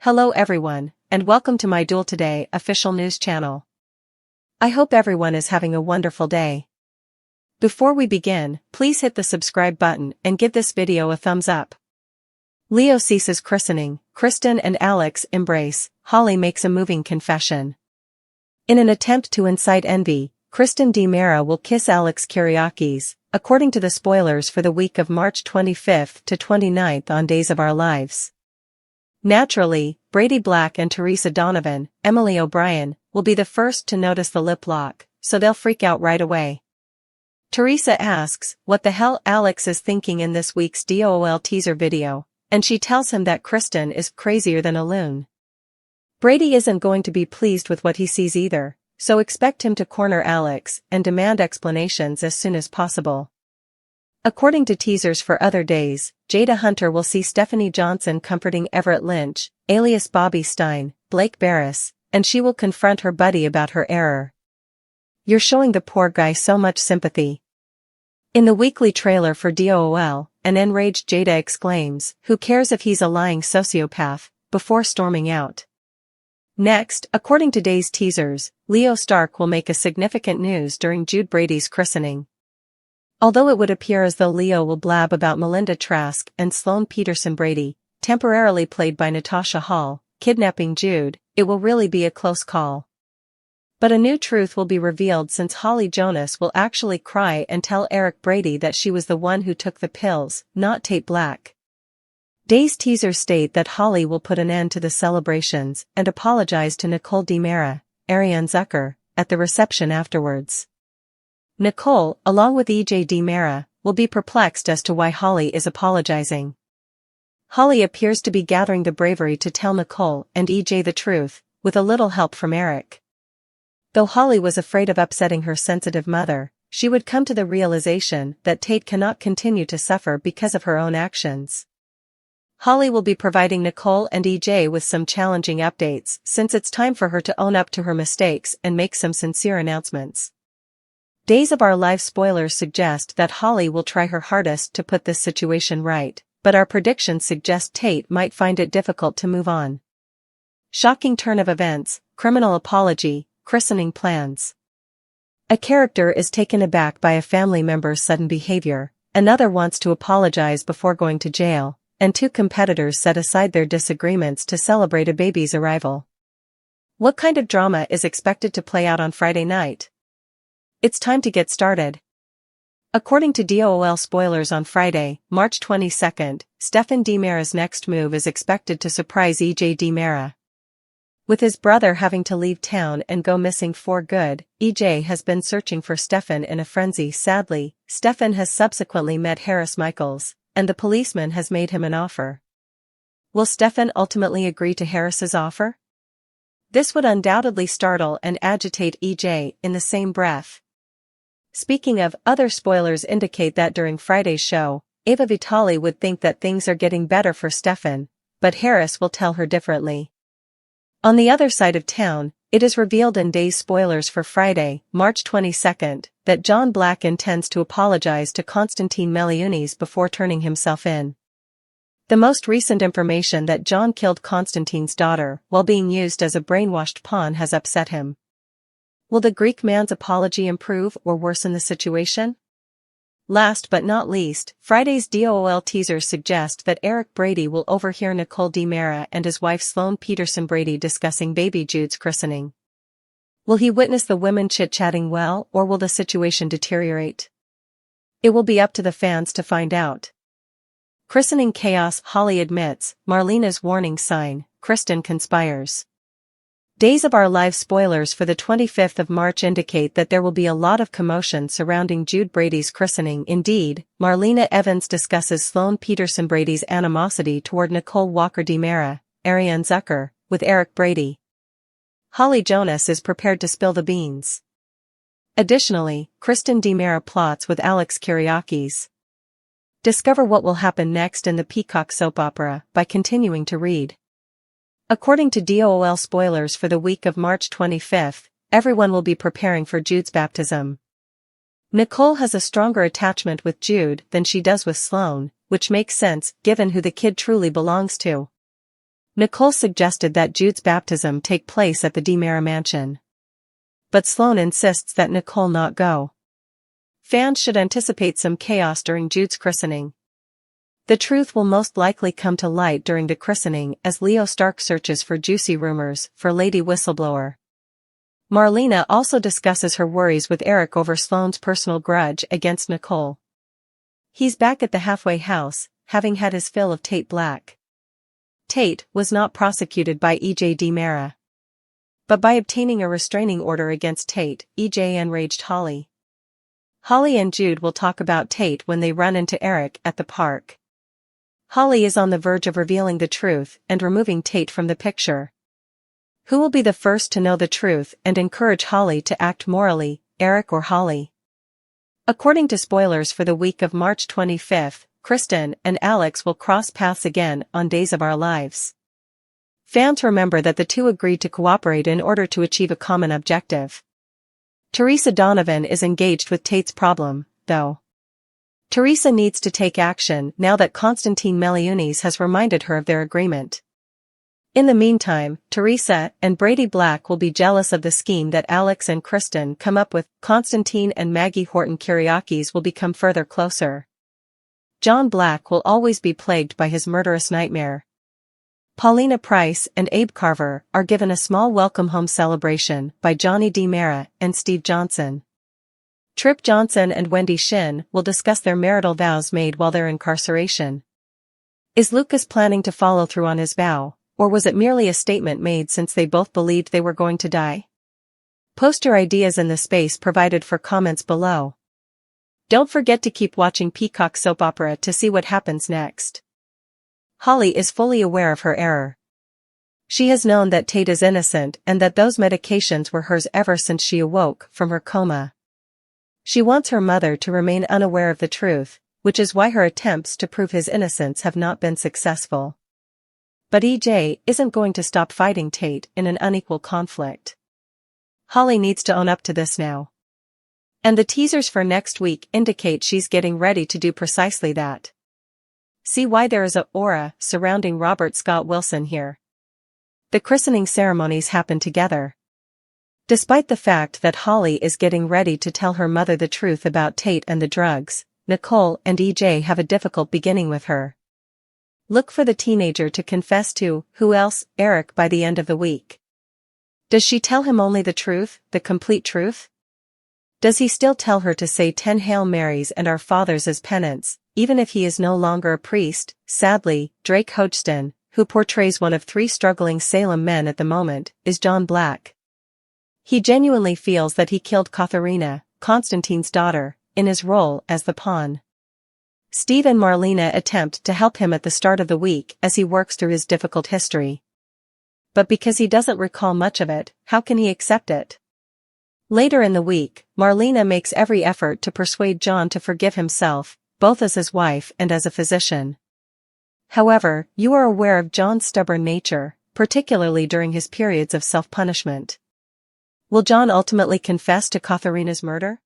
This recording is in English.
Hello everyone, and welcome to my Duel Today official news channel. I hope everyone is having a wonderful day. Before we begin, please hit the subscribe button and give this video a thumbs up. Leo ceases christening, Kristen and Alex embrace, Holly makes a moving confession. In an attempt to incite envy, Kristen DiMera will kiss Alex Kyriakis, according to the spoilers for the week of March 25th to 29th on Days of Our Lives. Naturally, Brady Black and Teresa Donovan, Emily O'Brien, will be the first to notice the lip lock, so they'll freak out right away. Teresa asks what the hell Alex is thinking in this week's DOL teaser video, and she tells him that Kristen is crazier than a loon. Brady isn't going to be pleased with what he sees either, so expect him to corner Alex and demand explanations as soon as possible. According to teasers for other days, Jada Hunter will see Stephanie Johnson comforting Everett Lynch, alias Bobby Stein, Blake Barris, and she will confront her buddy about her error. "You're showing the poor guy so much sympathy." In the weekly trailer for DOL, an enraged Jada exclaims, "Who cares if he's a lying sociopath," before storming out. Next, according to Days teasers, Leo Stark will make a significant news during Jude Brady's christening. Although it would appear as though Leo will blab about Melinda Trask and Sloane Peterson Brady, temporarily played by Natasha Hall, kidnapping Jude, it will really be a close call. But a new truth will be revealed since Holly Jonas will actually cry and tell Eric Brady that she was the one who took the pills, not Tate Black. Days teasers state that Holly will put an end to the celebrations and apologize to Nicole DiMera, Ariane Zucker, at the reception afterwards. Nicole, along with EJ DiMera, will be perplexed as to why Holly is apologizing. Holly appears to be gathering the bravery to tell Nicole and EJ the truth, with a little help from Eric. Though Holly was afraid of upsetting her sensitive mother, she would come to the realization that Tate cannot continue to suffer because of her own actions. Holly will be providing Nicole and EJ with some challenging updates since it's time for her to own up to her mistakes and make some sincere announcements. Days of Our Lives spoilers suggest that Holly will try her hardest to put this situation right, but our predictions suggest Tate might find it difficult to move on. Shocking turn of events, criminal apology, christening plans. A character is taken aback by a family member's sudden behavior, another wants to apologize before going to jail, and two competitors set aside their disagreements to celebrate a baby's arrival. What kind of drama is expected to play out on Friday night? It's time to get started. According to DOL spoilers on Friday, March 22nd, Stephen DiMera's next move is expected to surprise EJ DiMera. With his brother having to leave town and go missing for good, EJ has been searching for Stephen in a frenzy. Sadly, Stephen has subsequently met Harris Michaels, and the policeman has made him an offer. Will Stephen ultimately agree to Harris's offer? This would undoubtedly startle and agitate EJ in the same breath. Speaking of, other spoilers indicate that during Friday's show, Ava Vitale would think that things are getting better for Stephen, but Harris will tell her differently. On the other side of town, it is revealed in Days spoilers for Friday, March 22nd, that John Black intends to apologize to Constantine Meliunis before turning himself in. The most recent information that John killed Constantine's daughter while being used as a brainwashed pawn has upset him. Will the Greek man's apology improve or worsen the situation? Last but not least, Friday's DOL teasers suggest that Eric Brady will overhear Nicole DiMera and his wife Sloane Peterson Brady discussing baby Jude's christening. Will he witness the women chit-chatting well, or will the situation deteriorate? It will be up to the fans to find out. Christening chaos, Holly admits, Marlena's warning sign, Kristen conspires. Days of Our Lives spoilers for the 25th of March indicate that there will be a lot of commotion surrounding Jude Brady's christening. Indeed, Marlena Evans discusses Sloane Peterson Brady's animosity toward Nicole Walker DiMera, Ariane Zucker, with Eric Brady. Holly Jonas is prepared to spill the beans. Additionally, Kristen DiMera plots with Alex Kyriakis. Discover what will happen next in the Peacock soap opera by continuing to read. According to DOL spoilers for the week of March 25th, everyone will be preparing for Jude's baptism. Nicole has a stronger attachment with Jude than she does with Sloane, which makes sense given who the kid truly belongs to. Nicole suggested that Jude's baptism take place at the DiMera mansion. But Sloane insists that Nicole not go. Fans should anticipate some chaos during Jude's christening. The truth will most likely come to light during the christening as Leo Stark searches for juicy rumors for Lady Whistleblower. Marlena also discusses her worries with Eric over Sloane's personal grudge against Nicole. He's back at the halfway house, having had his fill of Tate Black. Tate was not prosecuted by E.J. DiMera. But by obtaining a restraining order against Tate, E.J. enraged Holly. Holly and Jude will talk about Tate when they run into Eric at the park. Holly is on the verge of revealing the truth and removing Tate from the picture. Who will be the first to know the truth and encourage Holly to act morally, Eric or Holly? According to spoilers for the week of March 25th, Kristen and Alex will cross paths again on Days of Our Lives. Fans remember that the two agreed to cooperate in order to achieve a common objective. Teresa Donovan is engaged with Tate's problem, though. Teresa needs to take action now that Constantine Meliunis has reminded her of their agreement. In the meantime, Teresa and Brady Black will be jealous of the scheme that Alex and Kristen come up with. Constantine and Maggie Horton Kyriakis will become further closer. John Black will always be plagued by his murderous nightmare. Paulina Price and Abe Carver are given a small welcome home celebration by Johnny DiMera and Steve Johnson. Trip Johnson and Wendy Shin will discuss their marital vows made while they're in incarceration. Is Lucas planning to follow through on his vow, or was it merely a statement made since they both believed they were going to die? Post your ideas in the space provided for comments below. Don't forget to keep watching Peacock Soap Opera to see what happens next. Holly is fully aware of her error. She has known that Tate is innocent and that those medications were hers ever since she awoke from her coma. She wants her mother to remain unaware of the truth, which is why her attempts to prove his innocence have not been successful. But EJ isn't going to stop fighting Tate in an unequal conflict. Holly needs to own up to this now. And the teasers for next week indicate she's getting ready to do precisely that. See why there is an aura surrounding Robert Scott Wilson here. The christening ceremonies happen together. Despite the fact that Holly is getting ready to tell her mother the truth about Tate and the drugs, Nicole and EJ have a difficult beginning with her. Look for the teenager to confess to, who else, Eric by the end of the week. Does she tell him only the truth, the complete truth? Does he still tell her to say 10 Hail Marys and Our Fathers as penance, even if he is no longer a priest? Sadly, Drake Hodgson, who portrays one of 3 struggling Salem men at the moment, is John Black. He genuinely feels that he killed Katharina, Constantine's daughter, in his role as the pawn. Steve and Marlena attempt to help him at the start of the week as he works through his difficult history. But because he doesn't recall much of it, how can he accept it? Later in the week, Marlena makes every effort to persuade John to forgive himself, both as his wife and as a physician. However, you are aware of John's stubborn nature, particularly during his periods of self-punishment. Will John ultimately confess to Katharina's murder?